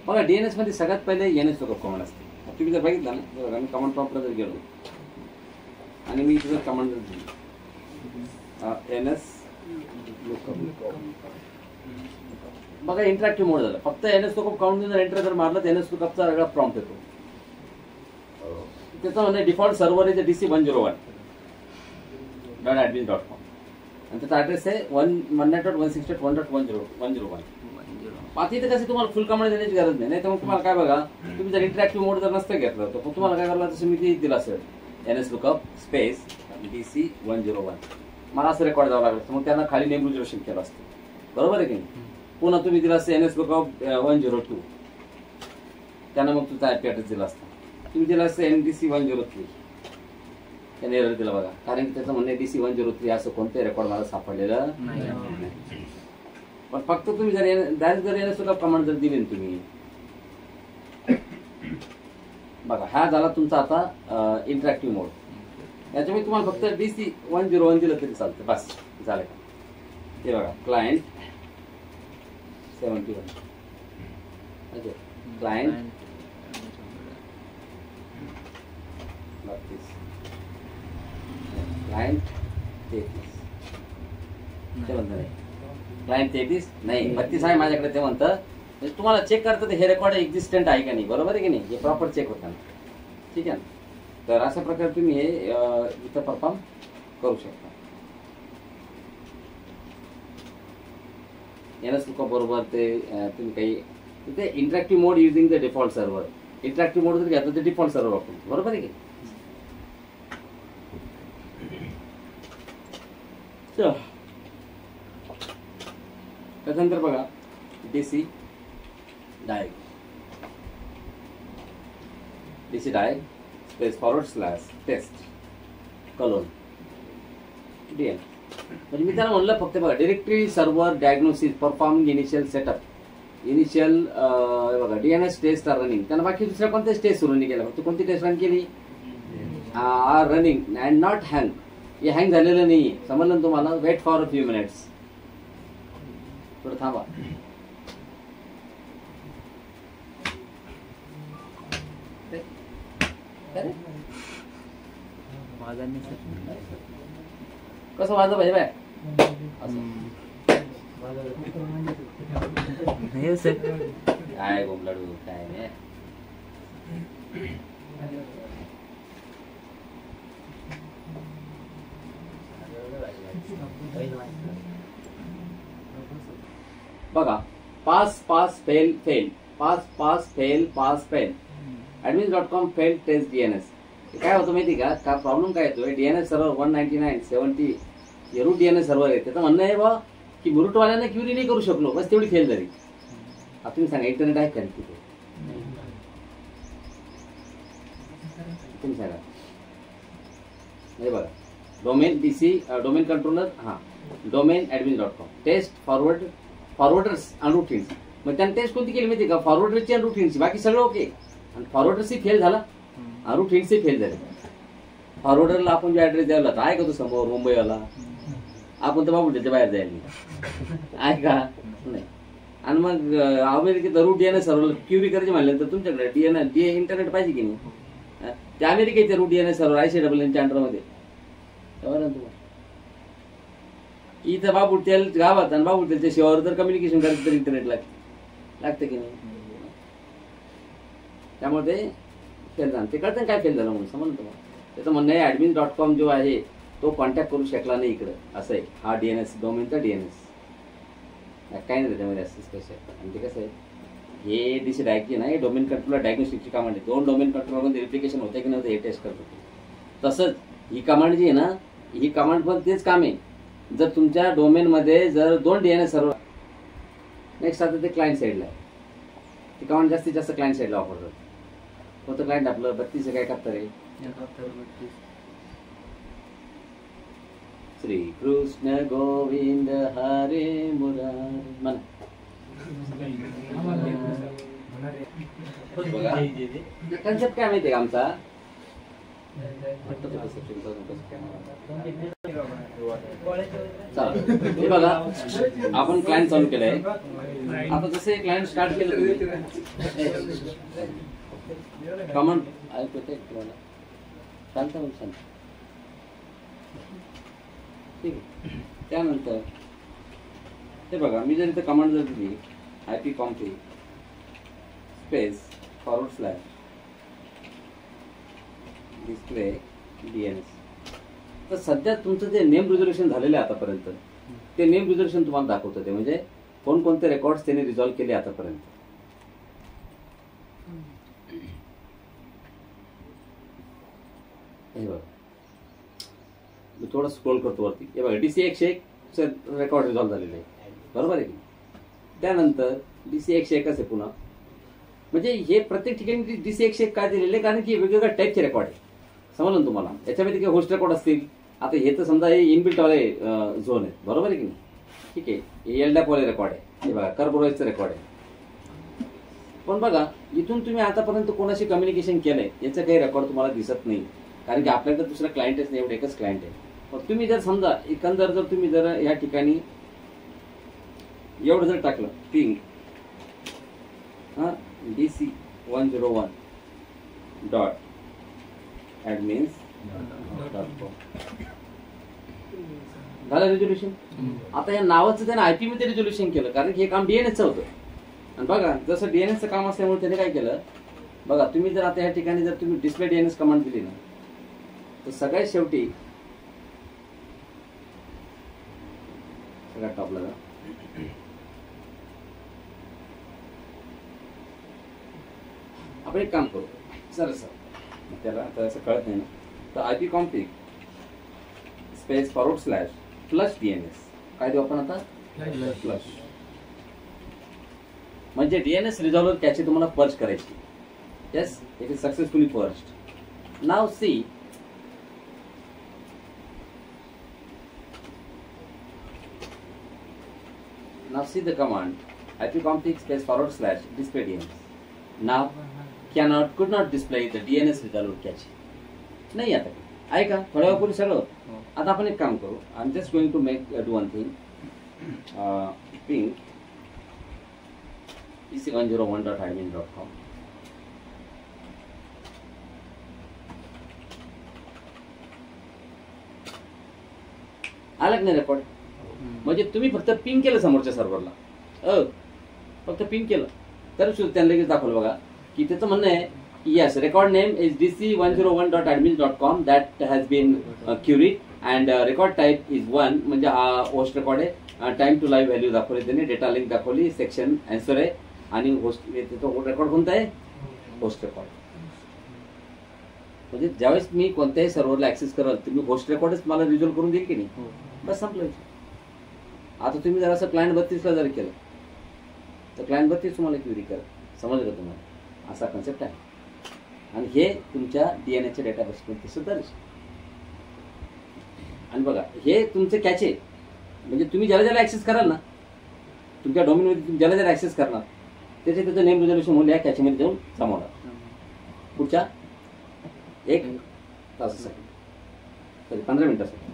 बघा डीएनएस मध्ये सगळ्यात पहिले एनएस लुकअप कमांड असते. तुम्ही जर बघितलं ना, बघा मी कमांड प्रॉम्प्टला जर गेलो आणि मी इथे जर कमांड जर दिली एनएस लुकअप, बघा इंटरॅक्टिव्ह मोड झाला. फक्त एनएस लुकअप काउंट जर एंटर जर मारलं तर एनएस लुकअपचा सगळा प्रॉम्प्ट येतो. त्याचं म्हणजे डिफॉल्ट सर्व्हर आहे DC101.admin.com आणि त्याचा ऍड्रेस आहे 192.168.1.101. आता इथे कसं तुम्हाला फुल कमांड देण्याची गरज नाही. तर मग तुम्हाला काय बघा, तुम्ही जर इंटरॅक्टिव्ह मोड जर नसतं घेतलं तर तुम्हाला काय करायला, जसं मी ते दिलं असेल एनएस लुकअप स्पेस DC101, मला असं रेकॉर्ड द्यावं लागलं. तर मग त्यांना खाली नेम रिझर्वेशन केलं असतं, बरोबर आहे की नाही. पुन्हा तुम्ही दिला असतं एनएस लुकअप 102, त्यांना मग तुमचा आयपी ऍड्रेस दिला असता. तुम्ही दिला असतं NDC103, त्याने एरर दिला बघा, कारण की त्याचं म्हणणं DC103 असं कोणते रेकॉर्ड मला सापडलेलं नाही. पण फक्त तुम्ही जर डायरेक्ट जर एनएस लुकअप कमांड जर दिली तुम्ही, बघा हा झाला तुमचा आता इंटरॅक्टिव्ह मोड. याच्यामुळे तुम्हाला फक्त DC101 दिलं तरी चालतं, बस झालं का. ते बघा क्लायंट 71, क्लायंट 32, क्लायंट 33, ते म्हणतं नाही क्लायंट 33 नाही 32 आहे माझ्याकडे. ते म्हणतं म्हणजे तुम्हाला चेक करतं हे रेकॉर्ड एक्झिस्टंट आहे का नाही, बरोबर आहे की नाही, हे प्रॉपर चेक होतं ना. ठीक आहे ना. तर अशा प्रकारे तुम्ही हे इथं परफॉर्म करू शकता. एनएस लुकअप बरोबर ते तुम्ही काही तिथे interactive mode using the default server, interactive mode जर घेतलं तर डिफॉल्ट सर्व्हर वापरून, बरोबर आहे की. त्याच्यानंतर बघा DC डायग स्पेस /test DN. म्हणजे मी त्याला म्हणलं फक्त बघा directory server diagnosis performing initial setup initial बघा DNS टेस्ट आर रनिंग. त्यांना बाकी दुसऱ्या कोणत्याच टेस्ट सुरू नाही केला, फक्त कोणती टेस्ट रन केली, are running and not hang. हे हँग झालेलं नाही, समजलं ना तुम्हाला. Wait for a few minutes, थोडं थांबा. कसं वाजलं पाहिजे बाय काय गोमलाडू काय नाही. बघा pass fail admin.com fail test DNS. काय होतं माहिती का प्रॉब्लेम काय येतोय, DNS सर्व्हर 199.70 हे रूट DNS सर्व्हर आहे. त्याचं म्हणणं आहे बा की रूटवाल्यांना क्युरी नाही करू शकलो, बस तेवढी फेल झाली. आता तुम्ही सांगा इंटरनेट आहे का तिथे, तुम्ही सांगा. हे बघा domain domain controller domain admin.com test forwarders आणि रूटिन्स. मग त्याने टेस्ट कोणती केली माहिती का, फॉरवर्डरची आणि रूटिन्सची. बाकी सगळं ओके, आणि फॉरवर्डर्सही फेल झाला आणि रूटिन्सही फेल झाले. फॉरवर्डरला आपण जो ऍड्रेस द्यायला होता आहे का तो समोर मुंबईवाला, आपण तर बाबूच्या बाहेर जायला आहे का नाही. आणि मग अमेरिकेत रूट DNS सर्व्हर क्युरी करायची म्हणलं तर तुमच्याकडे इंटरनेट पाहिजे की नाही. त्या अमेरिकेचे रूट DNS सर्व्हर ICAA अंडरमध्ये तुम्हाला इथं बाबूटेल गावात आणि बाबूटेलच्या शिवावर जर कम्युनिकेशन करायचं तर इंटरनेट लागतं की नाही. त्यामुळे ते फेल झालं. ते कळतं काय फेल झालं म्हणून समजलं तुम्हाला. त्याचं म्हणणं आहे admin.com जो आहे तो कॉन्टॅक्ट करू शकला नाही इकडं, असं आहे. हा DNS डोमेनचा DNS काय नाही त्याच्यामध्ये असं स्पेशल. आणि ते कसं आहे हे DC डायग्नोस्टिक नाही, डोमेन कंट्रोलर डायग्नोस्टिकची कमांड आहे. 2 डोमेन कंट्रोलरमध्ये रिप्लिकेशन होते की नव्हतं हे टेस्ट करतो. तसंच ही कमांड जी आहे ना, ही कमांड पण तेच काम आहे. जर तुमच्या डोमेनमध्ये जर 2 DNS सर्व्हर, नेक्स्ट आता ते क्लायंट साईडला आहे, ती कमांड जास्तीत जास्त क्लायंट साईडला वापरतात. कोणतं क्लायंट आपलं 32 काय करतं रे, श्री कृष्ण गोविंद हरे मुरारी म्हणा. कन्सेप्ट काय माहितीये का आमचा, चला हे बघा आपण क्लायंट चालू केलंय. आता जसे क्लायंट स्टार्ट केलं कमांड ऐकतोय तुम्हाला चालतं ठीक आहे. त्यानंतर हे बघा मी जर इथे कमांड जर दिली ipconfig स्पेस // डिस्प्ले DNS, तर सध्या तुमचं जे नेम रिझोल्युशन झालेलं आहे आतापर्यंत ते नेम रिझोल्युशन तुम्हाला दाखवतं. ते म्हणजे कोणकोणते रेकॉर्ड्स त्यांनी रिझॉल्व्ह केले आतापर्यंत. हे बघा मी थोडं स्क्रोल करतो वरती. हे बघा DC 101 रेकॉर्ड रिझॉल्व्ह झालेले आहे, बरोबर आहे की. त्यानंतर DC 101 आहे पुन्हा. म्हणजे हे प्रत्येक ठिकाणी DC 101 काय दिलेले कारण की वेगवेगळ्या टाईपचे रेकॉर्ड आहे. समजलं ना तुम्हाला. याच्यामध्ये काही होस्ट रेकॉर्ड असतील. आता हे तर समजा हे इनबिल्ट वाले झोन आहे, बरोबर आहे की नाही. ठीक आहे, हे LDAP वाले रेकॉर्ड आहे. हे बघा कर्बोराईजचं रेकॉर्ड आहे. पण बघा इथून तुम्ही आतापर्यंत कोणाशी कम्युनिकेशन केलंय याचं काही रेकॉर्ड तुम्हाला दिसत नाही, कारण की आपल्याकडे दुसरा क्लायंटच नाही, एवढं एकच क्लायंट आहे. पण तुम्ही जर समजा एकंदर जर तुम्ही जर या ठिकाणी एवढं जर टाकलं पिंग DC101 .admins.com झालं रिझोल्युशन. आता या नावाचं त्याने IP मध्ये रिझोल्युशन केलं कारण की हे काम DNSचं होतं. आणि बघा जसं DNSचं काम असल्यामुळे त्याने काय केलं बघा. तुम्ही जर आता या ठिकाणी जर तुम्ही डिस्प्ले DNS कमांड दिली ना तर सगळ्यात शेवटी सगळ्यात टॉपला आपण एक काम करू सर त्याला आता असं कळत नाही ना. तर ipconfig स्पेस // DNS काय देऊ आपण आता फ्लश. म्हणजे DNS रिझॉल्व्हर कॅचे तुम्हाला पर्ज करायची. Yes it is successfully purged. Now see the command ipconfig space // display DNS. Now could not display the DNS resolver cache. नाही आता आहे का थोड्या वेळापूर्वी सगळं. आता आपण एक काम करू. I am just going to do one thing. Ping DC101.admin.com. आलं नाही रेकॉर्ड. म्हणजे तुम्ही फक्त पिंग केलं समोरच्या सर्व्हरला, फक्त पिंग केलं तर त्यांना लगेच दाखवलं बघा की त्याचं म्हणणं आहे yes record name is DC101.admin.com that has been queried and record type is 1 म्हणजे हा होस्ट रेकॉर्ड आहे. टाइम टू लाईव्ह व्हॅल्यू दाखवली त्यांनी, डेटा लिंक दाखवली, सेक्शन आन्सर आहे आणि होस्ट रेकॉर्ड कोणता आहे होस्ट रेकॉर्ड. म्हणजे ज्यावेळेस मी कोणत्याही सर्व्हरला ऍक्सेस कराल तुम्ही होस्ट रेकॉर्डच मला रिझॉल्व्ह करून देईल की नाही. बस संपलं. आता तुम्ही जर असं क्लायंट 32 ला जर केलं तर क्लायंट 32 तुम्हाला क्युरी करा. समजलं का तुम्हाला. असा कन्सेप्ट आहे आणि हे तुमच्या DNSच्या डेटाबेसमध्ये सुद्धा दिसतं. आणि बघा हे तुमचे कॅचे म्हणजे तुम्ही ज्याला ज्याला ऍक्सेस कराल ना तुमच्या डोमेनमध्ये तुम्ही ज्याला ज्याला ऍक्सेस करणार त्याचं नेम रिझोल्युशन म्हणून या कॅचेमध्ये जाऊन जमवणार पुढच्या 1 तासासाठी 15 मिनिटासाठी.